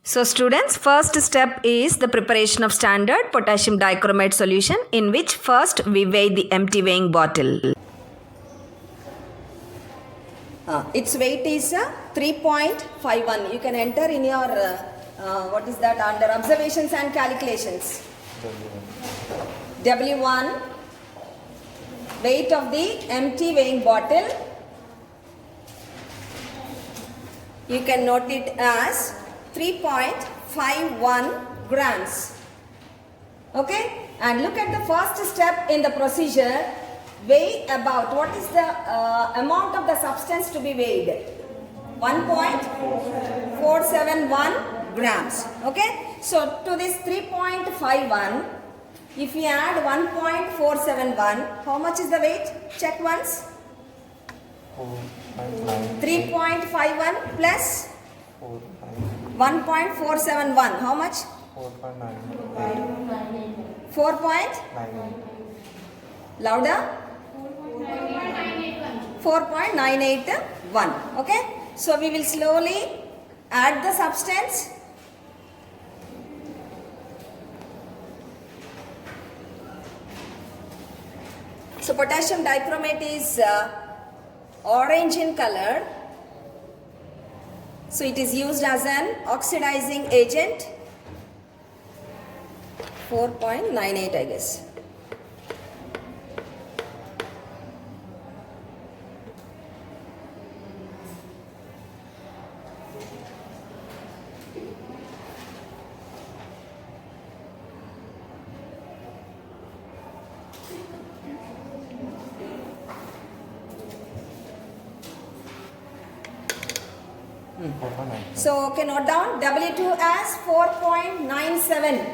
So students, first step is the preparation of standard potassium dichromate solution, in which first we weigh the empty weighing bottle. Its weight is 3.51. You can enter in your what is that under observations and calculations. W1, weight of the empty weighing bottle. You can note it as 3.51 grams. Okay, and look at the first step in the procedure. Weigh about, what is the amount of the substance to be weighed? 1.471 grams. Okay, so to this 3.51, if we add 1.471, how much is the weight? Check once. 3.51 plus 1.471, how much? 4.98. Louder? 4.981. Okay, so we will slowly add the substance. So potassium dichromate is orange in color. So it is used as an oxidizing agent. 4.98, I guess. So, okay, note down W2 as 4.97.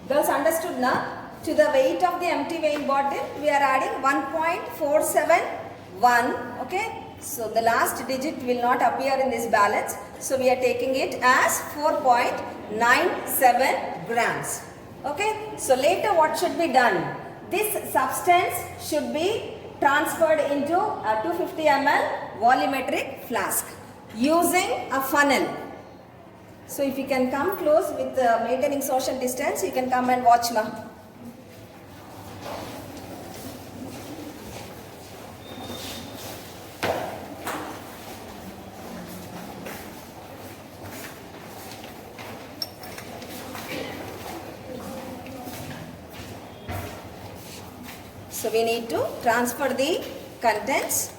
Girls, understood now? To the weight of the empty weighing bottle, we are adding 1.471. Okay, so the last digit will not appear in this balance. So, we are taking it as 4.97 grams. Okay, so later what should be done? This substance should be transferred into a 250 ml volumetric flask using a funnel. So if you can come close with maintaining social distance, you can come and watch ma. So we need to transfer the contents.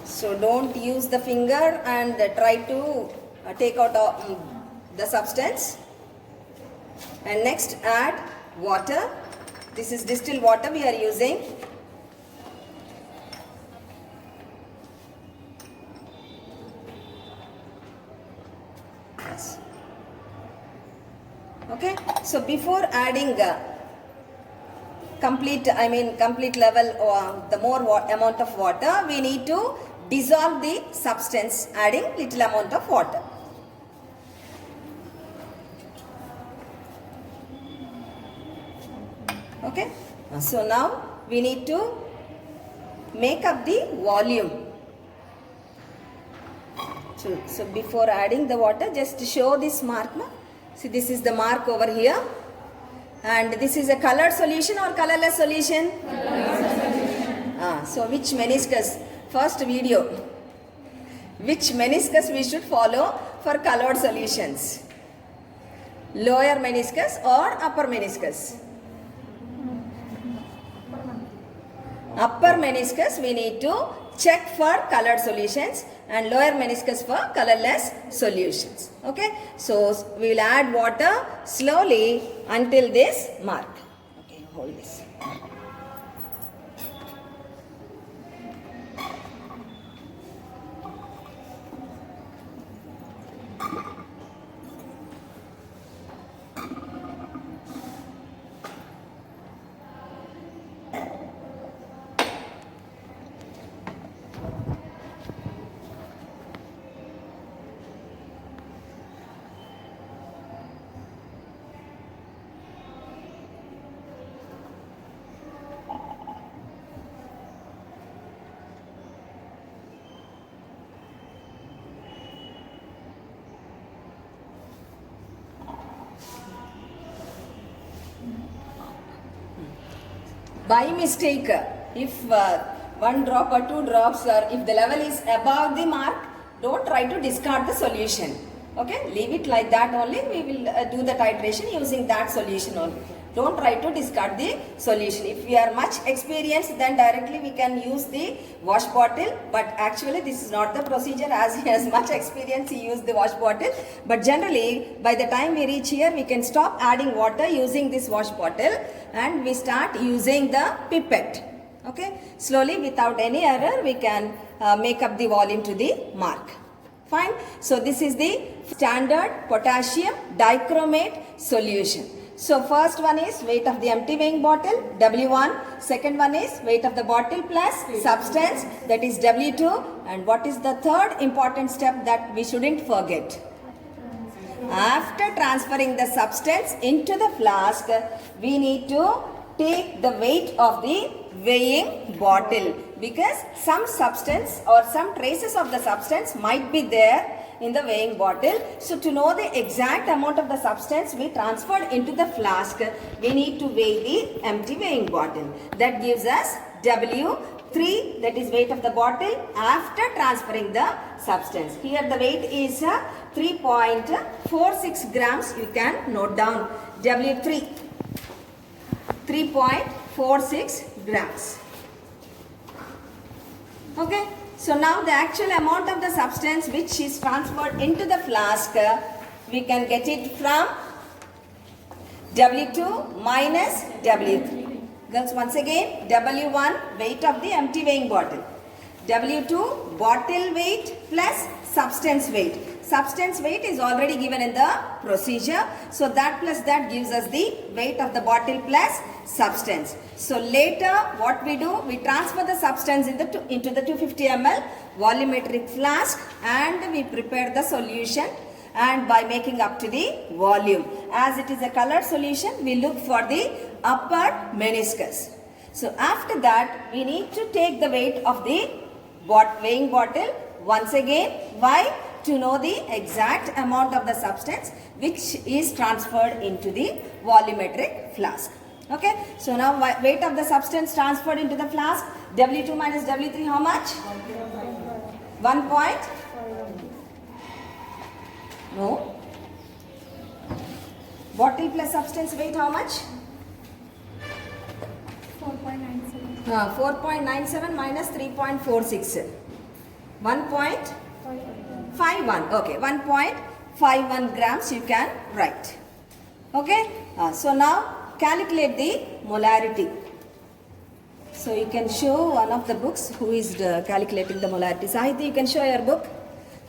So don't use the finger and try to take out the substance. And next add water. This is distilled water we are using. Yes. Okay. So before adding complete level or the more amount of water, we need to dissolve the substance, adding little amount of water. Okay, so now we need to make up the volume. So before adding the water, just show this mark. See, this is the mark over here. And this is a colored solution or colorless solution? So which meniscus? First video. Which meniscus we should follow for colored solutions? Lower meniscus or upper meniscus? Upper meniscus we need to check for colored solutions and lower meniscus for colorless solutions. Okay, so we will add water slowly until this mark. Okay, hold this. by mistake, if one drop or two drops, or if the level is above the mark, don't try to discard the solution. Okay, leave it like that only. We will do the titration using that solution only. Don't try to discard the solution. If we are much experienced, then directly we can use the wash bottle. But actually this is not the procedure. As he has much experience, he used the wash bottle. But generally, by the time we reach here, we can stop adding water using this wash bottle and we start using the pipette. Okay, slowly without any error, we can make up the volume to the mark. Fine. So this is the standard potassium dichromate solution. So first one is weight of the empty weighing bottle, W1. Second one is weight of the bottle plus substance, that is W2. And what is the third important step that we shouldn't forget? After transferring the substance into the flask, we need to take the weight of the weighing bottle, because some substance or some traces of the substance might be there in the weighing bottle. So to know the exact amount of the substance we transferred into the flask, we need to weigh the empty weighing bottle. That gives us W3, that is weight of the bottle after transferring the substance. Here the weight is 3.46 grams. You can note down W3, 3.46 grams. Okay. So now the actual amount of the substance which is transferred into the flask, we can get it from W2 minus W3. Girls, once again, W1 weight of the empty weighing bottle, W2 bottle weight plus substance weight. Substance weight is already given in the procedure. So that plus that gives us the weight of the bottle plus substance. So later what we do, we transfer the substance into the 250 ml volumetric flask and we prepare the solution, and by making up to the volume. As it is a colored solution, we look for the upper meniscus. So after that, we need to take the weight of the weighing bottle once again. Why? To know the exact amount of the substance which is transferred into the volumetric flask. Okay, so now weight of the substance transferred into the flask, W2 minus W3, how much? 1 point? No. Bottle plus substance weight, how much? 4.97. 4.97 minus 3.46. 1.51. Okay, 1.51 grams you can write. Okay, so now calculate the molarity. So you can show one of the books who is calculating the molarity. Sahiti, you can show your book.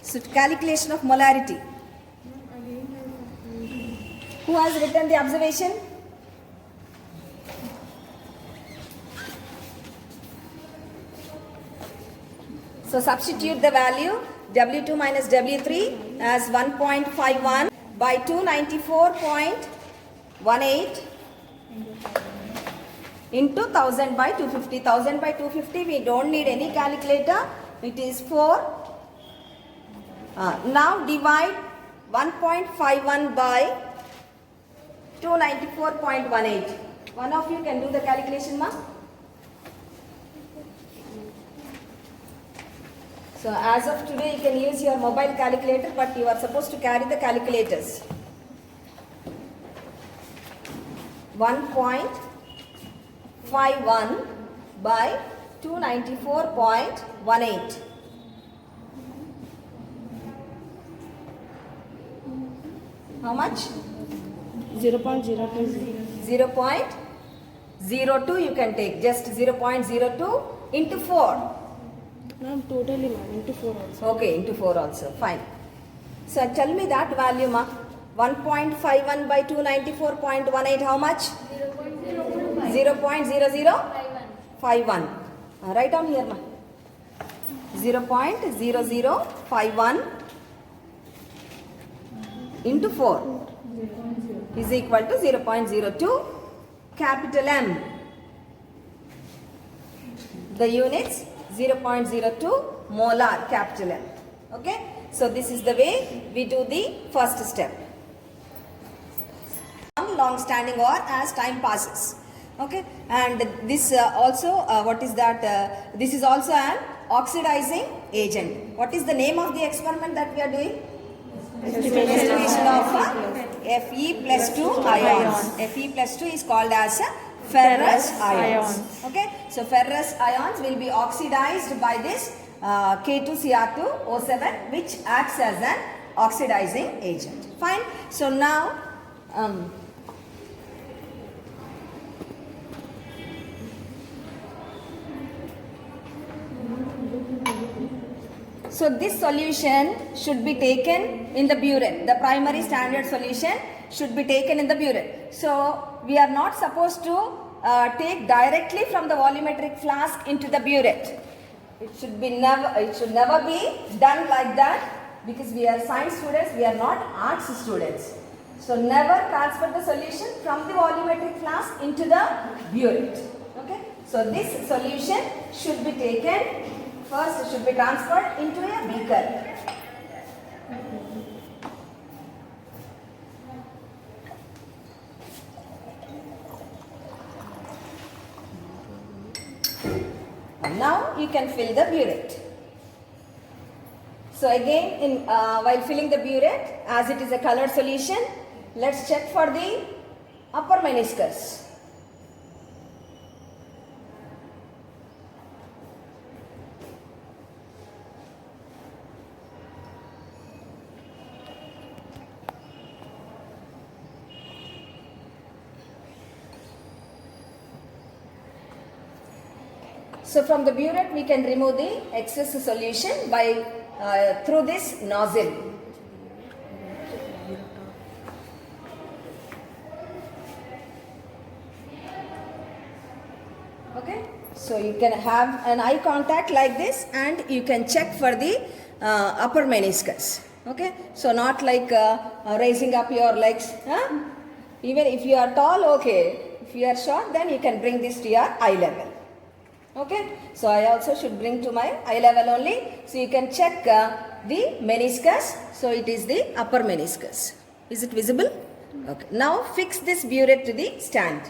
So calculation of molarity. Who has written the observation? So substitute the value W2 minus W3 as 1.51 by 294.18 into 1000 by 250. 1000 by 250, we don't need any calculator. It is 4. Now divide 1.51 by 294.18. One of you can do the calculation, ma? So as of today, you can use your mobile calculator, but you are supposed to carry the calculators. 1.51 by 294.18. How much? 0.020. 0.02 you can take. Just 0.02 into 4. Ma'am, totally ma'am, into 4 also. Okay, into 4 also. Fine. So tell me that value, ma. 1.51 by 294.18, how much? 0.0051. Write down here, ma. 0.0051 into 4 is equal to 0.02 capital M. The units 0.02 molar capital M. Okay. So this is the way we do the first step. Long standing or as time passes. Okay, and this also, what is that? This is also an oxidizing agent. What is the name of the experiment that we are doing? Estimation of Fe plus 2 ions. Fe plus 2 is called as ferrous ions. Okay, so ferrous ions will be oxidized by this K2Cr2O7, which acts as an oxidizing agent. Fine. So now, so this solution should be taken in the burette. The primary standard solution should be taken in the burette. So we are not supposed to take directly from the volumetric flask into the burette. It should never be done like that, because we are science students, we are not arts students. So never transfer the solution from the volumetric flask into the burette. Okay. So this solution should be taken first, should be transferred into a beaker. And now you can fill the burette. So again, while filling the burette, as it is a colored solution, let's check for the upper meniscus. So from the burette we can remove the excess solution by through this nozzle. Okay, so you can have an eye contact like this, and you can check for the upper meniscus. Okay, so not like raising up your legs. Even if you are tall, okay. If you are short, then you can bring this to your eye level. Okay, so I also should bring to my eye level only. So you can check the meniscus. So it is the upper meniscus. Is it visible? Okay. Now fix this burette to the stand.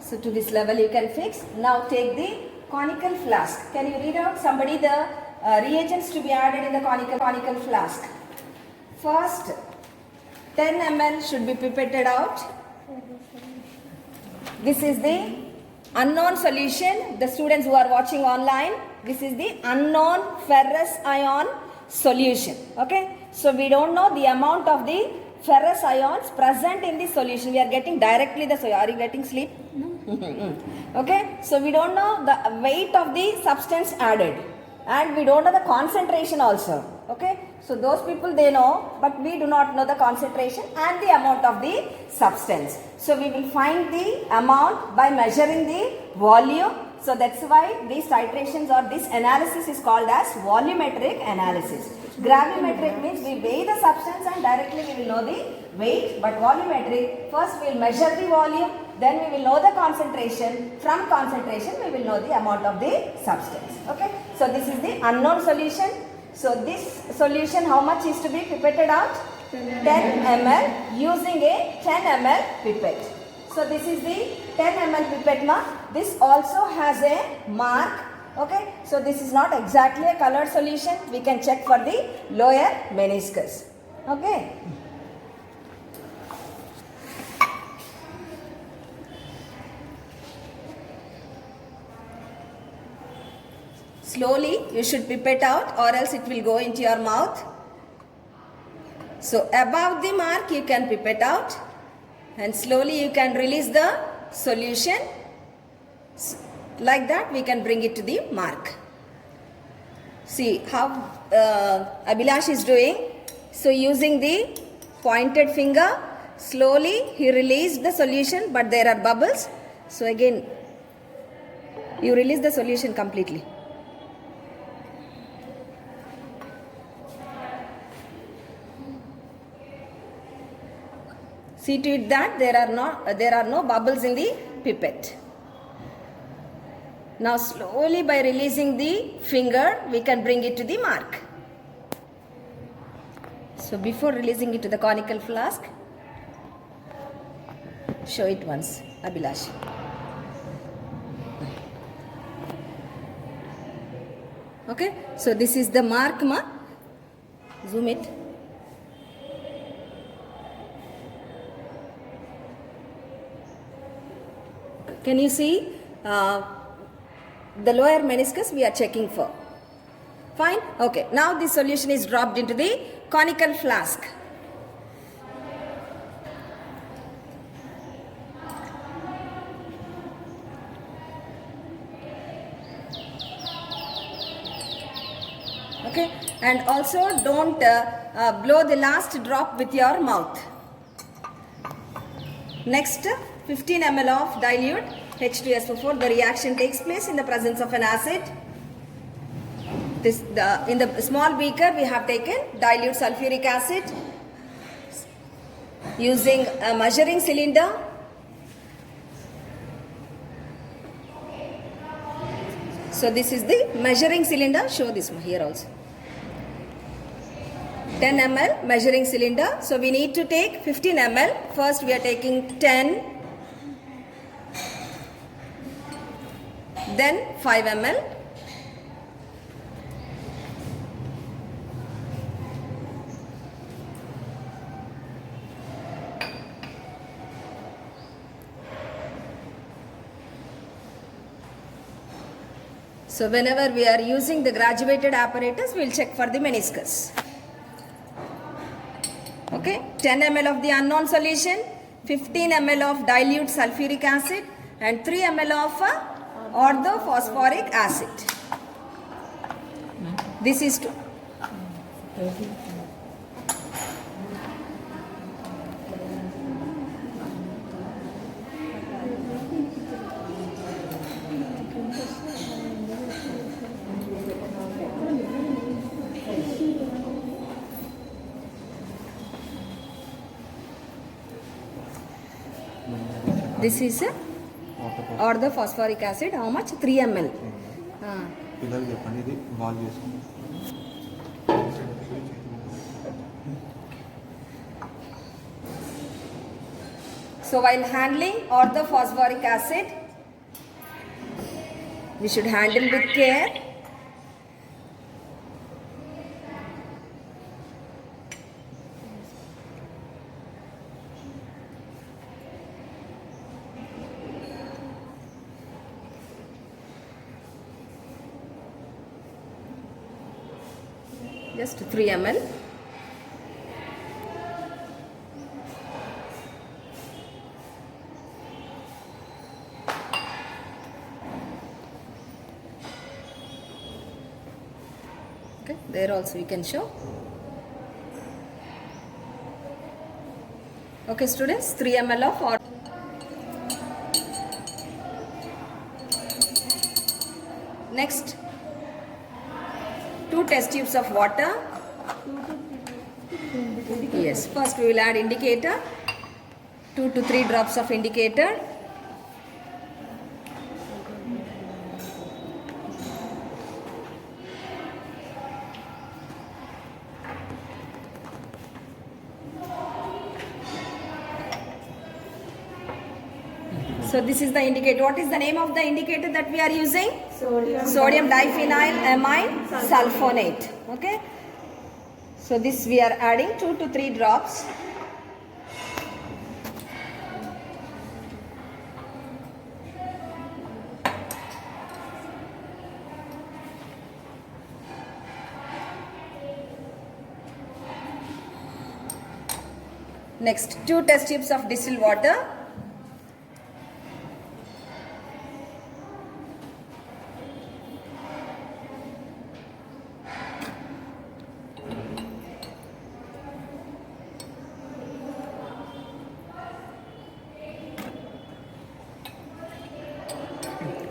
So to this level you can fix. Now take the conical flask. Can you read out somebody the reagents to be added in the conical flask? First, 10 ml should be pipetted out. This is the unknown solution. The students who are watching online, this is the unknown ferrous ion solution. Okay, so we don't know the amount of the ferrous ions present in the solution. We are getting directly the solution. Are you getting sleep? Okay, so we don't know the weight of the substance added, and we don't know the concentration also. Okay, so those people they know, but we do not know the concentration and the amount of the substance. So we will find the amount by measuring the volume. So that's why these titrations or this analysis is called as volumetric analysis. Gravimetric means we weigh the substance and directly we will know the weight, but volumetric, first we will measure the volume, then we will know the concentration. From concentration we will know the amount of the substance. Okay, so this is the unknown solution. So this solution, how much is to be pipetted out? 10 ml using a 10 ml pipette. So this is the 10 ml pipette mark. This also has a mark. Okay, so this is not exactly a colored solution. We can check for the lower meniscus. Okay. Slowly you should pipette out, or else it will go into your mouth. So above the mark you can pipette out, and slowly you can release the solution. Like that we can bring it to the mark. See how Abhilash is doing. So using the pointed finger, slowly he released the solution, but there are bubbles. So again you release the solution completely. See to it that there are no bubbles in the pipette. Now slowly by releasing the finger, we can bring it to the mark. So before releasing it to the conical flask, show it once, Abhilash. Okay, so this is the mark, ma. Zoom it. Can you see the lower meniscus we are checking for? Fine. Okay. Now this solution is dropped into the conical flask. Okay. And also don't blow the last drop with your mouth. Next, 15 ml of dilute H2SO4. The reaction takes place in the presence of an acid. In the small beaker, we have taken dilute sulfuric acid using a measuring cylinder. So this is the measuring cylinder. Show this here also. 10 ml measuring cylinder. So we need to take 15 ml. First we are taking 10. Then 5 ml. So whenever we are using the graduated apparatus, we will check for the meniscus. Okay, 10 ml of the unknown solution, 15 ml of dilute sulfuric acid and 3 ml of orthophosphoric acid. This is to this is orthophosphoric acid. How much? 3 ml. పిల్లలు చెప్పండి ఇది wall చేసుకుంటాం. So while handling orthophosphoric acid, we should handle with care. Just 3 ml. Okay, there also you can show. Okay, students, 3 ml of or next 2 test tubes of water. Yes, first we will add indicator, 2 to 3 drops of indicator. So this is the indicator. What is the name of the indicator that we are using? Sodium diphenyl amine sulfonate. Okay. So this we are adding 2 to 3 drops. Next 2 test tubes of distilled water.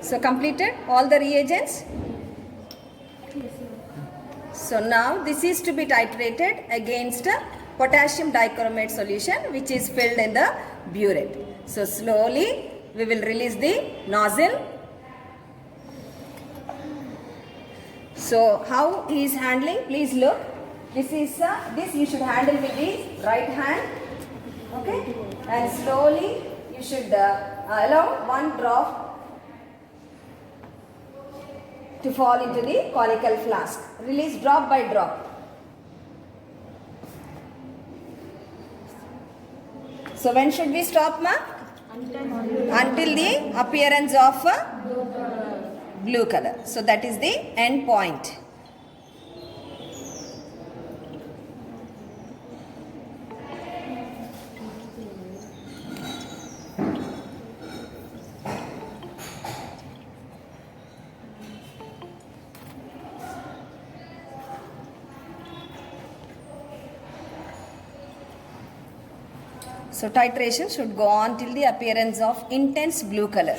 So completed all the reagents. So now this is to be titrated against a potassium dichromate solution which is filled in the burette. So slowly we will release the nozzle. So how he is handling? Please look. This is this you should handle with the right hand. Okay, and slowly you should allow one drop to fall into the conical flask. Release drop by drop. So when should we stop, ma? Until the appearance of blue color. So that is the end point. So titration should go on till the appearance of intense blue color.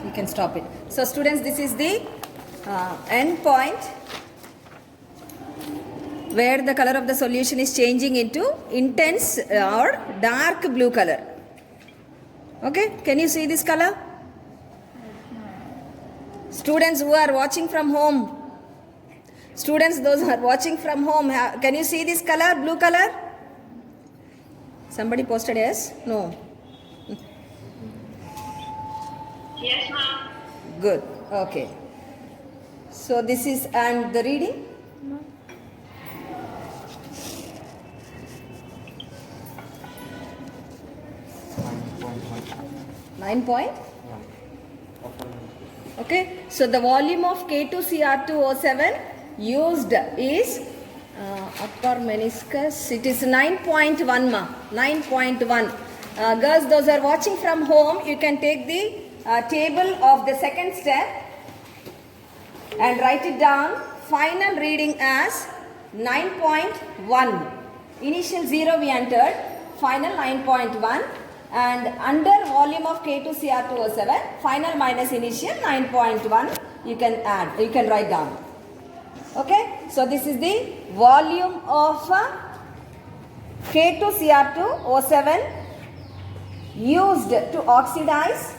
You can stop it. So students, this is the end point where the color of the solution is changing into intense or dark blue color. Okay, can you see this color? Students who are watching from home, those who are watching from home, can you see this color, blue color? Somebody posted yes? No. Yes, ma'am. Good. Okay. So this is, and the reading? Nine point. Okay. So the volume of K2Cr2O7 used is upper meniscus. It is 9.1 ma. 9.1. Girls, those are watching from home, you can take the table of the second step and write it down. Final reading as 9.1. Initial 0 we entered, final 9.1, and under volume of K2Cr2O7, final minus initial 9.1 you can add, you can write down. Okay, so this is the volume of K2Cr2O7 used to oxidize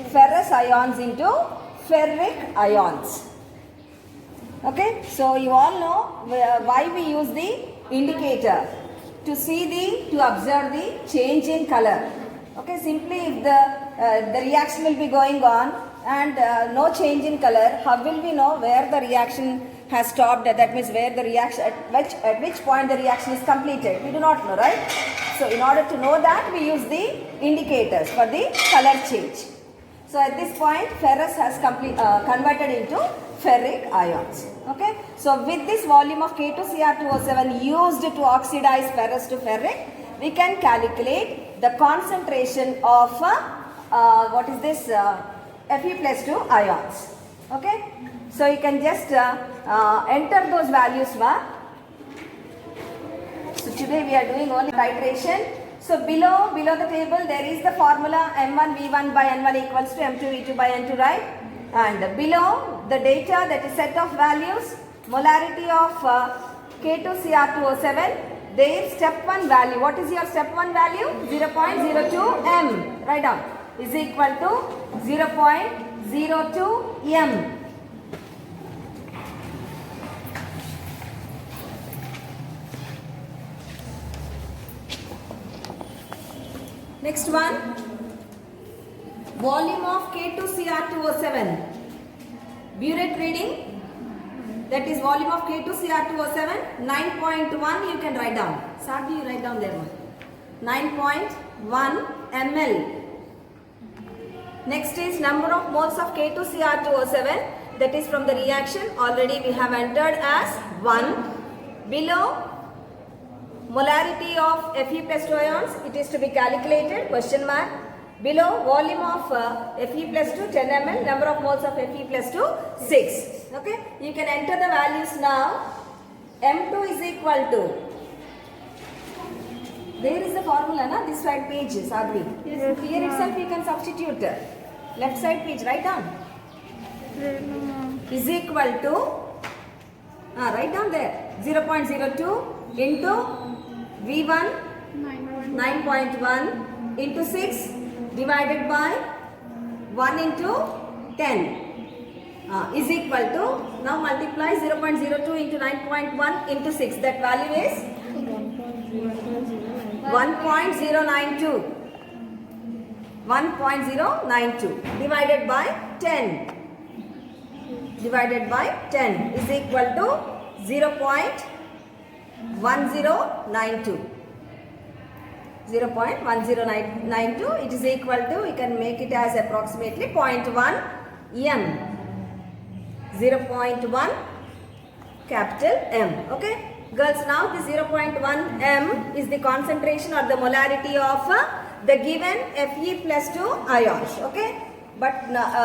ferrous ions into ferric ions. Okay, so you all know why we use the indicator, to observe the change in color. Okay, simply if the reaction will be going on and no change in color, how will we know where the reaction has stopped? That means where the reaction, at which point the reaction is completed. We do not know, right? So in order to know that, we use the indicators for the color change. So at this point, ferrous has converted into ferric ions. Okay. So with this volume of K2Cr2O7 used to oxidize ferrous to ferric, we can calculate the concentration of Fe+2 ions. Okay. So you can just enter those values. So today we are doing only titration. So below the table there is the formula M1V1 by N1 equals to M2V2 by N2, right? And below the data, that is set of values, molarity of K2Cr2O7, their step 1 value. What is your step 1 value? 0.02 M. Write down. Is equal to 0.02 M. Next one, volume of K2Cr2O7, burette reading, that is volume of K2Cr2O7, 9.1 you can write down. Sadly you write down there. 9.1 ml. Next is number of moles of K2Cr2O7, that is from the reaction, already we have entered as 1. Below, molarity of Fe plus 2 ions, it is to be calculated, question mark. Below, volume of Fe plus 2, 10 ml, number of moles of Fe plus 2, 6. Okay, you can enter the values now. M2 is equal to, there is the formula, na? This side page, Sadhvi. Yes, Here itself you can substitute. Left side page, write down. Is equal to, write down there, 0.02 into V1 9.1 into 6 divided by 1 into 10 is equal to, now multiply 0.02 into 9.1 into 6, that value is 1.092. 1.092 divided by 10 is equal to 0.1092. 0.1092, it is equal to, you can make it as approximately 0.1 m. 0.1 capital M. Okay, girls, now the 0.1 m is the concentration or the molarity of the given Fe plus 2 ions. Okay, but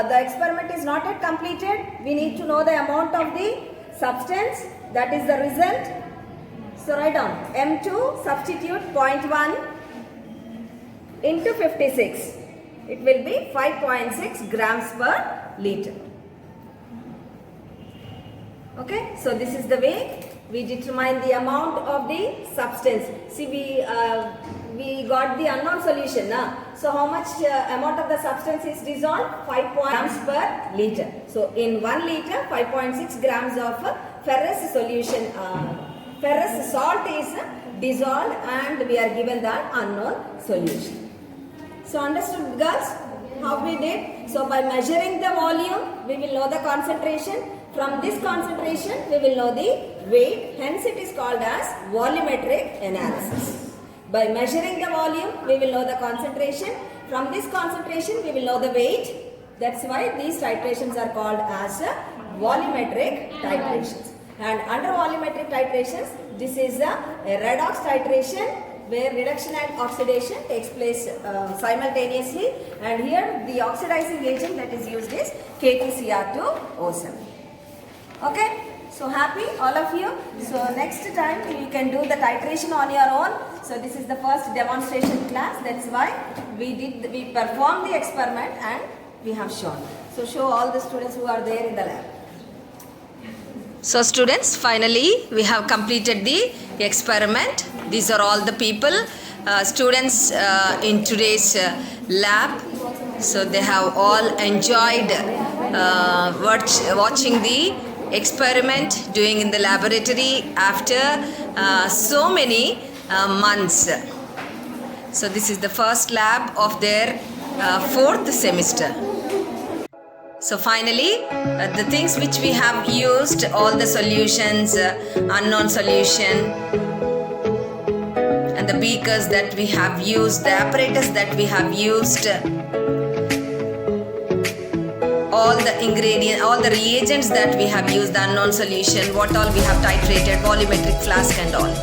the experiment is not yet completed. We need to know the amount of the substance, that is the result. So write down M2, substitute 0.1 into 56. It will be 5.6 grams per liter. Okay, so this is the way we determine the amount of the substance. See, we got the unknown solution now. So how much amount of the substance is dissolved? 5 grams per liter. So in 1 liter, 5.6 grams of ferrous solution, ferrous salt is dissolved, and we are given the unknown solution. So understood, girls, how we did? So by measuring the volume, we will know the concentration. From this concentration, we will know the weight. Hence, it is called as volumetric analysis. By measuring the volume, we will know the concentration. From this concentration, we will know the weight. That's why these titrations are called as volumetric titrations. And under volumetric titrations, this is a redox titration, where reduction and oxidation takes place simultaneously, and here the oxidizing agent that is used is K2Cr2O7. Okay, so happy all of you. So next time you can do the titration on your own. So this is the first demonstration class. That's why we performed the experiment and we have shown. So show all the students who are there in the lab. So students, finally we have completed the experiment. These are all the people, students in today's lab. So they have all enjoyed watching the experiment doing in the laboratory after so many months. So this is the first lab of their 4th semester. So finally, the things which we have used, all the solutions, unknown solution, and the beakers that we have used, the apparatus that we have used, all the ingredients, all the reagents that we have used, the unknown solution, what all we have titrated, volumetric flask and all.